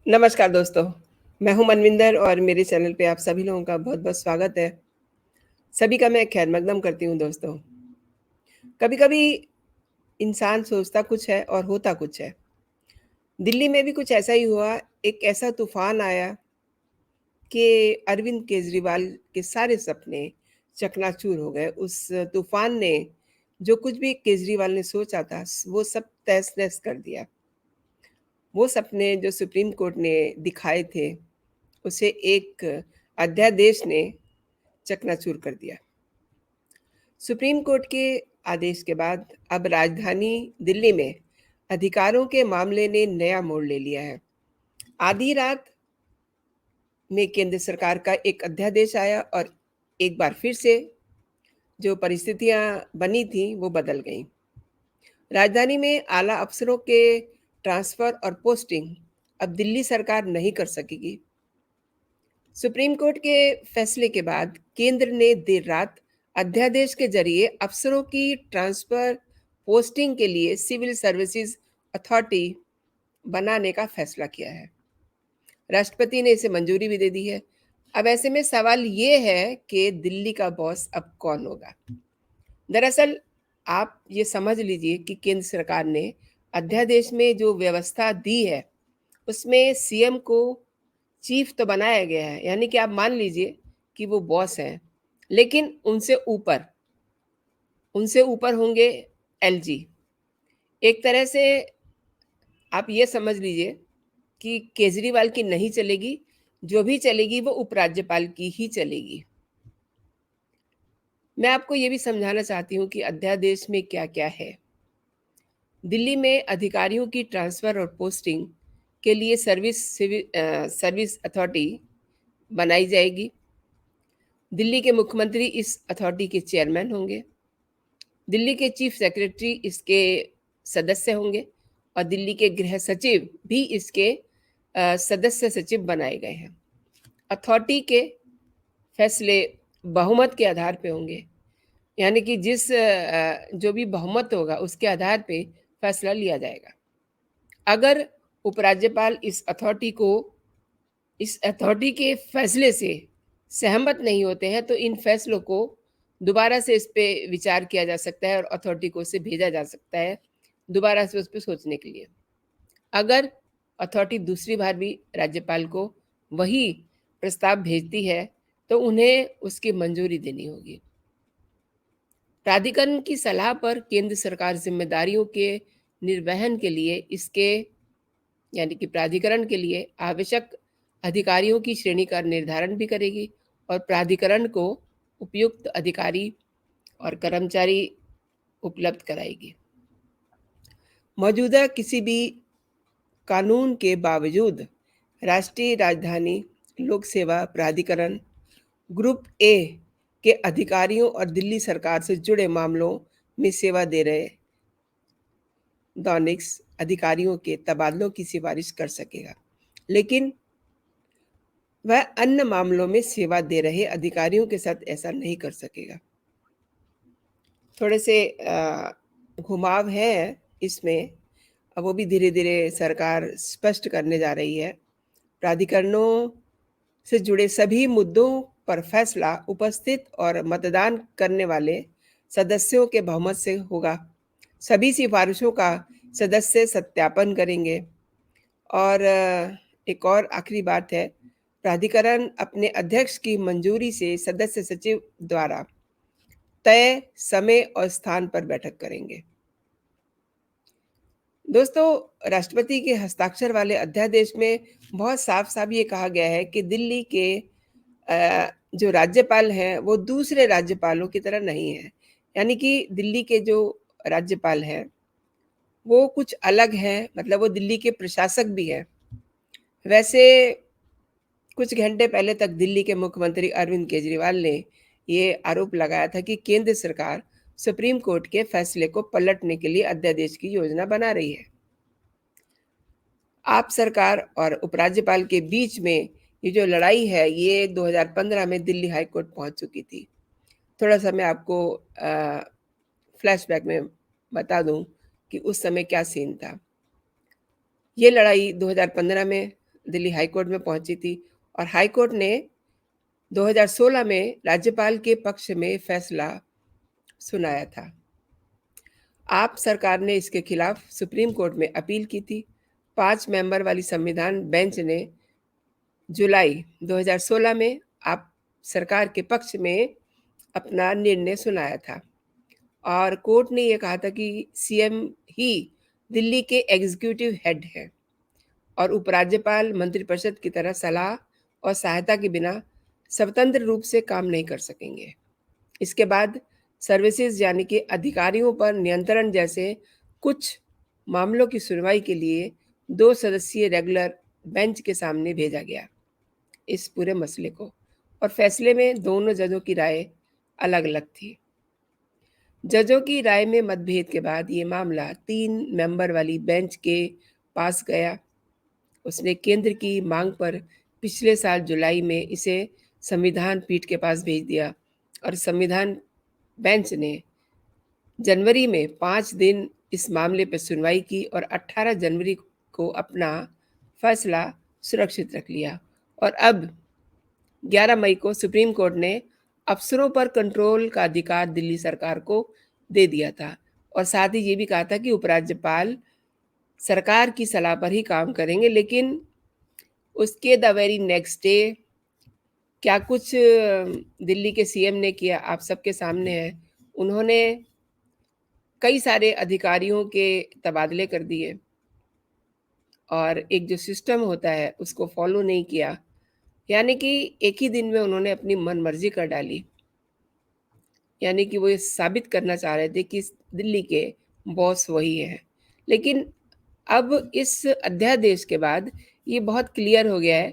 नमस्कार दोस्तों, मैं हूँ मनविंदर और मेरे चैनल पे आप सभी लोगों का बहुत-बहुत स्वागत है। सभी का मैं खैर मकदम करती हूँ दोस्तों। कभी-कभी इंसान सोचता कुछ है और होता कुछ है। दिल्ली में भी कुछ ऐसा ही हुआ, एक ऐसा तूफ़ान आया कि अरविंद केजरीवाल के सारे सपने चकनाचूर हो गए। उस तूफ़ान ने जो कुछ भी केजरीवाल ने सोचा था, वो सब तहस-नहस कर दिया। वो सपने जो सुप्रीम कोर्ट ने दिखाए थे, उसे एक अध्यादेश ने चकनाचूर कर दिया। सुप्रीम कोर्ट के आदेश के बाद अब राजधानी दिल्ली में अधिकारों के मामले ने नया मोड़ ले लिया है। आधी रात में केंद्र सरकार का एक अध्यादेश आया और एक बार फिर से जो परिस्थितियां बनी थी वो बदल गईं। राजधानी में आला अफसरों के ट्रांसफर और पोस्टिंग अब दिल्ली सरकार नहीं कर सकेगी। सुप्रीम कोर्ट के फैसले के बाद केंद्र ने देर रात अध्यादेश के जरिए अफसरों की ट्रांसफर पोस्टिंग के लिए सिविल सर्विसेज अथॉरिटी बनाने का फैसला किया है। राष्ट्रपति ने इसे मंजूरी भी दे दी है। अब ऐसे में सवाल ये है कि दिल्ली का बॉस अब कौन होगा। दरअसल आप ये समझ लीजिए कि केंद्र सरकार ने अध्यादेश में जो व्यवस्था दी है उसमें सीएम को चीफ तो बनाया गया है, यानी कि आप मान लीजिए कि वो बॉस हैं, लेकिन उनसे ऊपर होंगे एलजी। एक तरह से आप ये समझ लीजिए कि केजरीवाल की नहीं चलेगी, जो भी चलेगी वो उपराज्यपाल की ही चलेगी। मैं आपको ये भी समझाना चाहती हूँ कि अध्यादेश में क्या-क्या है। दिल्ली में अधिकारियों की ट्रांसफर और पोस्टिंग के लिए सर्विस अथॉरिटी बनाई जाएगी। दिल्ली के मुख्यमंत्री इस अथॉरिटी के चेयरमैन होंगे। दिल्ली के चीफ सेक्रेटरी इसके सदस्य होंगे और दिल्ली के गृह सचिव भी इसके सदस्य सचिव बनाए गए हैं। अथॉरिटी के फैसले बहुमत के आधार पे होंगे, यानी कि जो भी बहुमत होगा उसके आधार पे फैसला लिया जाएगा। अगर उपराज्यपाल इस अथॉरिटी के फैसले से सहमत नहीं होते हैं तो इन फैसलों को दोबारा से इस पे विचार किया जा सकता है और अथॉरिटी को उसे भेजा जा सकता है दोबारा से उस पे सोचने के लिए। अगर अथॉरिटी दूसरी बार भी राज्यपाल को वही प्रस्ताव भेजती है तो उन्हें उसकी मंजूरी देनी होगी। प्राधिकरण की सलाह पर केंद्र सरकार जिम्मेदारियों के निर्वहन के लिए इसके यानी कि प्राधिकरण के लिए आवश्यक अधिकारियों की श्रेणी का निर्धारण भी करेगी और प्राधिकरण को उपयुक्त अधिकारी और कर्मचारी उपलब्ध कराएगी। मौजूदा किसी भी कानून के बावजूद राष्ट्रीय राजधानी लोक सेवा प्राधिकरण ग्रुप ए के अधिकारियों और दिल्ली सरकार से जुड़े मामलों में सेवा दे रहे डॉनिक्स अधिकारियों के तबादलों की सिफारिश कर सकेगा, लेकिन वह अन्य मामलों में सेवा दे रहे अधिकारियों के साथ ऐसा नहीं कर सकेगा। थोड़े से घुमाव है इसमें, अब वो भी धीरे-धीरे सरकार स्पष्ट करने जा रही है। प्राधिकरणों से जुड़े सभी मुद्दों पर फैसला उपस्थित और मतदान करने वाले सदस्यों के बहुमत से होगा। सभी सिफारिशों का सदस्य सत्यापन करेंगे और एक और आखिरी बात है, प्राधिकरण अपने अध्यक्ष की मंजूरी से सदस्य सचिव द्वारा तय समय और स्थान पर बैठक करेंगे। दोस्तों, राष्ट्रपति के हस्ताक्षर वाले अध्यादेश में बहुत साफ-साफ ये कहा गया है कि दिल्ली के जो राज्यपाल हैं वो दूसरे राज्यपालों की तरह नहीं हैं। यानी कि दिल्ली के जो राज्यपाल हैं वो कुछ अलग हैं, मतलब वो दिल्ली के प्रशासक भी हैं। वैसे कुछ घंटे पहले तक दिल्ली के मुख्यमंत्री अरविंद केजरीवाल ने ये आरोप लगाया था कि केंद्र सरकार सुप्रीम कोर्ट के फैसले को पलटने के लिए अध्यादेश की योजना बना रही है। आप सरकार और उपराज्यपाल के बीच में ये जो लड़ाई है ये 2015 में दिल्ली हाई कोर्ट पहुंच चुकी थी। थोड़ा-सा मैं आपको फ्लैशबैक में बता दूं कि उस समय क्या सीन था। ये लड़ाई 2015 में दिल्ली हाई कोर्ट में पहुंची थी और हाई कोर्ट ने 2016 में राज्यपाल के पक्ष में फैसला सुनाया था। आप सरकार ने इसके खिलाफ सुप्रीम कोर्ट में अपील की थी। 5 मेंबर वाली संविधान बेंच ने जुलाई 2016 में आप सरकार के पक्ष में अपना निर्णय सुनाया था और कोर्ट ने यह कहा था कि सीएम ही दिल्ली के एग्जीक्यूटिव हेड हैं और उपराज्यपाल मंत्रिपरिषद की तरह सलाह और सहायता के बिना स्वतंत्र रूप से काम नहीं कर सकेंगे। इसके बाद सर्विसेज यानी कि अधिकारियों पर नियंत्रण जैसे कुछ मामलों की सुनवाई के लिए 2 सदस्यीय रेगुलर बेंच के सामने भेजा गया इस पूरे मसले को और फैसले में दोनों जजों की राय अलग-अलग थी। जजों की राय में मतभेद के बाद ये मामला 3 मेंबर वाली बेंच के पास गया। उसने केंद्र की मांग पर पिछले साल जुलाई में इसे संविधान पीठ के पास भेज दिया और संविधान बेंच ने जनवरी में 5 दिन इस मामले पर सुनवाई की और 18 जनवरी को अपना फैसला सुरक्षित रख लिया और अब 11 मई को सुप्रीम कोर्ट ने अफसरों पर कंट्रोल का अधिकार दिल्ली सरकार को दे दिया था और साथ ही ये भी कहा था कि उपराज्यपाल सरकार की सलाह पर ही काम करेंगे। लेकिन उसके द वेरी नेक्स्ट डे क्या कुछ दिल्ली के सीएम ने किया आप सबके सामने है। उन्होंने कई सारे अधिकारियों के तबादले कर दिए और एक जो सिस्टम होता है उसको फॉलो नहीं किया, यानी कि एक ही दिन में उन्होंने अपनी मनमर्जी कर डाली। यानी कि वो ये साबित करना चाह रहे थे कि दिल्ली के बॉस वही हैं। लेकिन अब इस अध्यादेश के बाद ये बहुत क्लियर हो गया है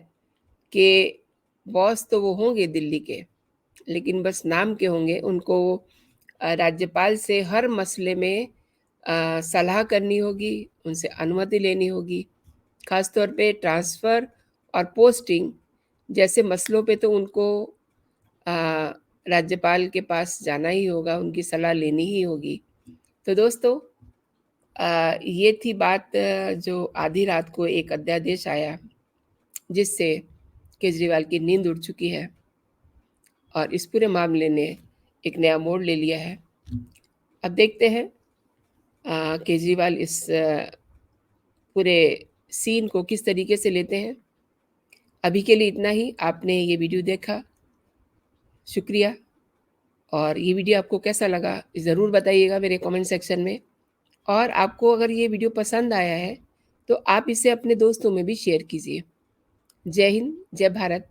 कि बॉस तो वो होंगे दिल्ली के, लेकिन बस नाम के होंगे। उनको राज्यपाल से हर मसले में सलाह करनी होगी, उनसे अनुमति लेनी होगी। ख़ास तौर पे ट्रांसफ़र और पोस्टिंग जैसे मसलों पे तो उनको राज्यपाल के पास जाना ही होगा, उनकी सलाह लेनी ही होगी। तो दोस्तों ये थी बात जो आधी रात को एक अध्यादेश आया जिससे केजरीवाल की नींद उड़ चुकी है और इस पूरे मामले ने एक नया मोड़ ले लिया है। अब देखते हैं केजरीवाल इस पूरे सीन को किस तरीके से लेते हैं। अभी के लिए इतना ही। आपने ये वीडियो देखा, शुक्रिया। और ये वीडियो आपको कैसा लगा ज़रूर बताइएगा मेरे कमेंट सेक्शन में। और आपको अगर ये वीडियो पसंद आया है तो आप इसे अपने दोस्तों में भी शेयर कीजिए। जय हिंद, जय भारत।